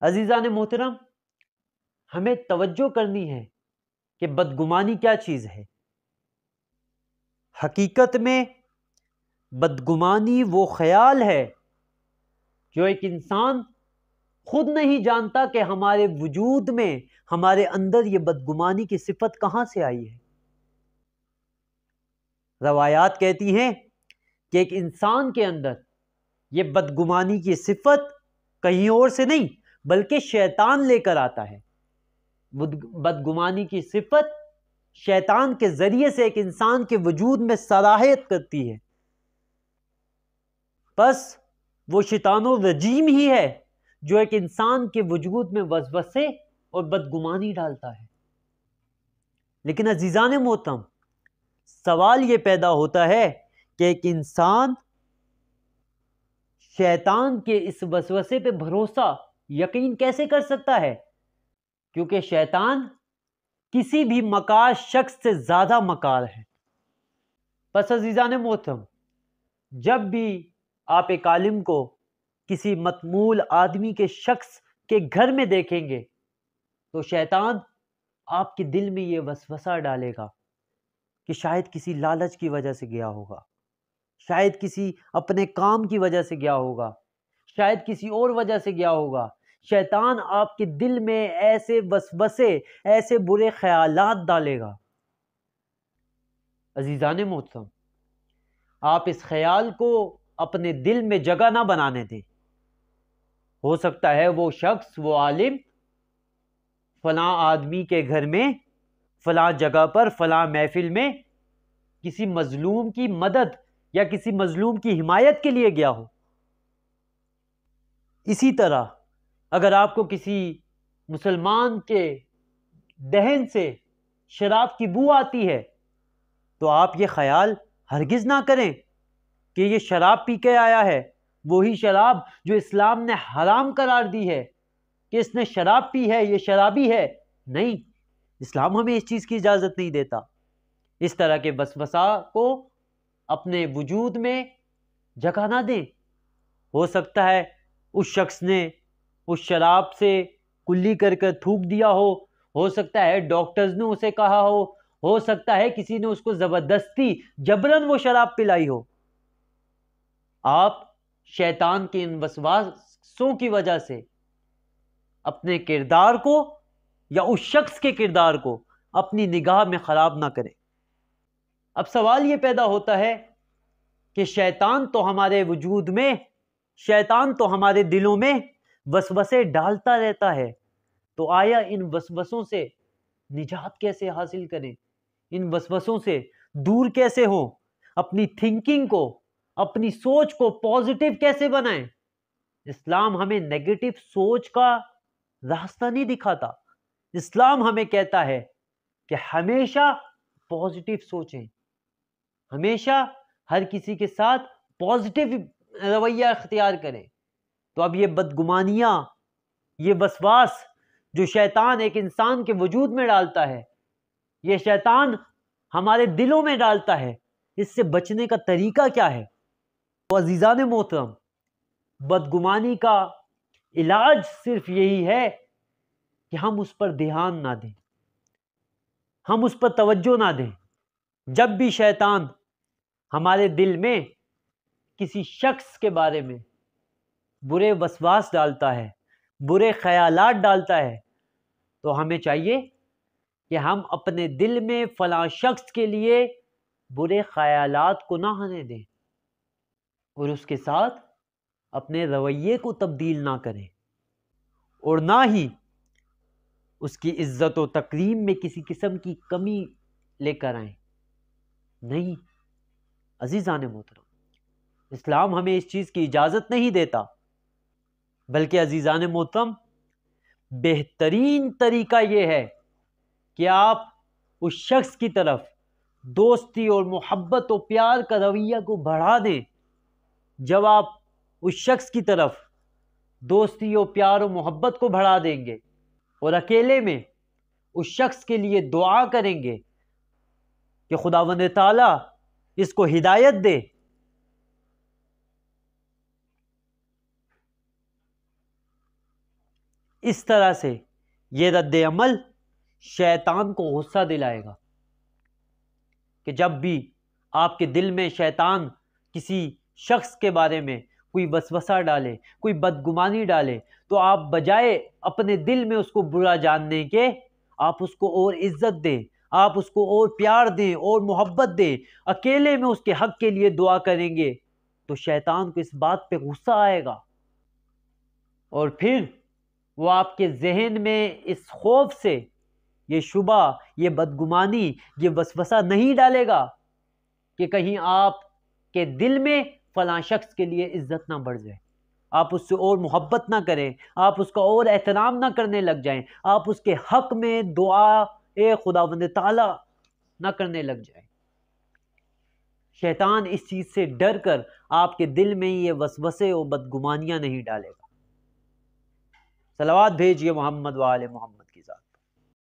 عزیزان محترم، ہمیں توجہ کرنی ہے کہ بدگمانی کیا چیز ہے۔ حقیقت میں بدگمانی وہ خیال ہے جو ایک انسان خود نہیں جانتا کہ ہمارے وجود میں، ہمارے اندر یہ بدگمانی کی صفت کہاں سے آئی ہے۔ روایات کہتی ہیں کہ ایک انسان کے اندر یہ بدگمانی کی صفت کہیں اور سے نہیں بلکہ شیطان لے کر آتا ہے۔ بدگمانی کی صفت شیطان کے ذریعے سے ایک انسان کے وجود میں صلاحیت کرتی ہے۔ بس وہ شیطان الرجیم ہی ہے جو ایک انسان کے وجود میں وسوسے اور بدگمانی ڈالتا ہے۔ لیکن عزیزان محترم، سوال یہ پیدا ہوتا ہے کہ ایک انسان شیطان کے اس وسوسے پہ بھروسہ، یقین کیسے کر سکتا ہے؟ کیونکہ شیطان کسی بھی مکار شخص سے زیادہ مکار ہے۔ بس عزیزان محترم، جب بھی آپ ایک عالم کو کسی متمول آدمی کے شخص کے گھر میں دیکھیں گے تو شیطان آپ کے دل میں یہ وسوسہ ڈالے گا کہ شاید کسی لالچ کی وجہ سے گیا ہوگا، شاید کسی اپنے کام کی وجہ سے گیا ہوگا، شاید کسی اور وجہ سے گیا ہوگا۔ شیطان آپ کے دل میں ایسے وسوسے، ایسے برے خیالات ڈالے گا۔ عزیزان محترم، آپ اس خیال کو اپنے دل میں جگہ نہ بنانے دیں۔ ہو سکتا ہے وہ شخص، وہ عالم فلاں آدمی کے گھر میں، فلاں جگہ پر، فلاں محفل میں کسی مظلوم کی مدد یا کسی مظلوم کی حمایت کے لیے گیا ہو۔ اسی طرح اگر آپ کو کسی مسلمان کے دہن سے شراب کی بو آتی ہے تو آپ یہ خیال ہرگز نہ کریں کہ یہ شراب پی کے آیا ہے، وہی شراب جو اسلام نے حرام قرار دی ہے کہ اس نے شراب پی ہے، یہ شرابی ہے۔ نہیں، اسلام ہمیں اس چیز کی اجازت نہیں دیتا۔ اس طرح کے وسوسہ کو اپنے وجود میں جگہ نہ دیں۔ ہو سکتا ہے اس شخص نے اس شراب سے کلی کر تھوک دیا ہو سکتا ہے ڈاکٹرز نے اسے کہا ہو سکتا ہے کسی نے اس کو زبردستی جبرن وہ شراب پلائی ہو۔ آپ شیطان کے ان وسواسوں کی وجہ سے اپنے کردار کو یا اس شخص کے کردار کو اپنی نگاہ میں خراب نہ کریں۔ اب سوال یہ پیدا ہوتا ہے کہ شیطان تو ہمارے وجود میں، شیطان تو ہمارے دلوں میں وسوسے ڈالتا رہتا ہے، تو آیا ان وسوسوں سے نجات کیسے حاصل کریں؟ ان وسوسوں سے دور کیسے ہوں؟ اپنی تھنکنگ کو، اپنی سوچ کو پازیٹیو کیسے بنائیں؟ اسلام ہمیں نیگیٹو سوچ کا راستہ نہیں دکھاتا۔ اسلام ہمیں کہتا ہے کہ ہمیشہ پازیٹیو سوچیں، ہمیشہ ہر کسی کے ساتھ پازیٹیو رویہ اختیار کریں۔ تو اب یہ بدگمانیاں، یہ وسواس جو شیطان ایک انسان کے وجود میں ڈالتا ہے، یہ شیطان ہمارے دلوں میں ڈالتا ہے، اس سے بچنے کا طریقہ کیا ہے؟ تو عزیزان محترم، بدگمانی کا علاج صرف یہی ہے کہ ہم اس پر دھیان نہ دیں، ہم اس پر توجہ نہ دیں۔ جب بھی شیطان ہمارے دل میں کسی شخص کے بارے میں برے وسواس ڈالتا ہے، برے خیالات ڈالتا ہے، تو ہمیں چاہیے کہ ہم اپنے دل میں فلاں شخص کے لیے برے خیالات کو نہ آنے دیں اور اس کے ساتھ اپنے رویے کو تبدیل نہ کریں، اور نہ ہی اس کی عزت و تکریم میں کسی قسم کی کمی لے کر آئیں۔ نہیں عزیزان محترم، اسلام ہمیں اس چیز کی اجازت نہیں دیتا، بلکہ عزیزان محترم بہترین طریقہ یہ ہے کہ آپ اس شخص کی طرف دوستی اور محبت و پیار کا رویہ کو بڑھا دیں۔ جب آپ اس شخص کی طرف دوستی و پیار و محبت کو بڑھا دیں گے اور اکیلے میں اس شخص کے لیے دعا کریں گے کہ خداوند تعالیٰ اس کو ہدایت دے، اس طرح سے یہ رد عمل شیطان کو غصہ دلائے گا کہ جب بھی آپ کے دل میں شیطان کسی شخص کے بارے میں کوئی وسوسہ ڈالے، کوئی بدگمانی ڈالے، تو آپ بجائے اپنے دل میں اس کو برا جاننے کے، آپ اس کو اور عزت دیں، آپ اس کو اور پیار دیں اور محبت دیں، اکیلے میں اس کے حق کے لیے دعا کریں گے تو شیطان کو اس بات پہ غصہ آئے گا، اور پھر وہ آپ کے ذہن میں اس خوف سے یہ شبہ، یہ بدگمانی، یہ وسوسہ نہیں ڈالے گا کہ کہیں آپ کے دل میں فلاں شخص کے لیے عزت نہ بڑھ جائے، آپ اس سے اور محبت نہ کریں، آپ اس کا اور احترام نہ کرنے لگ جائیں، آپ اس کے حق میں دعا اے خداوند تعالی نہ کرنے لگ جائیں۔ شیطان اس چیز سے ڈر کر آپ کے دل میں یہ وسوسے اور بدگمانیاں نہیں ڈالے گا۔ صلوات بھیجئے محمد و آل محمد۔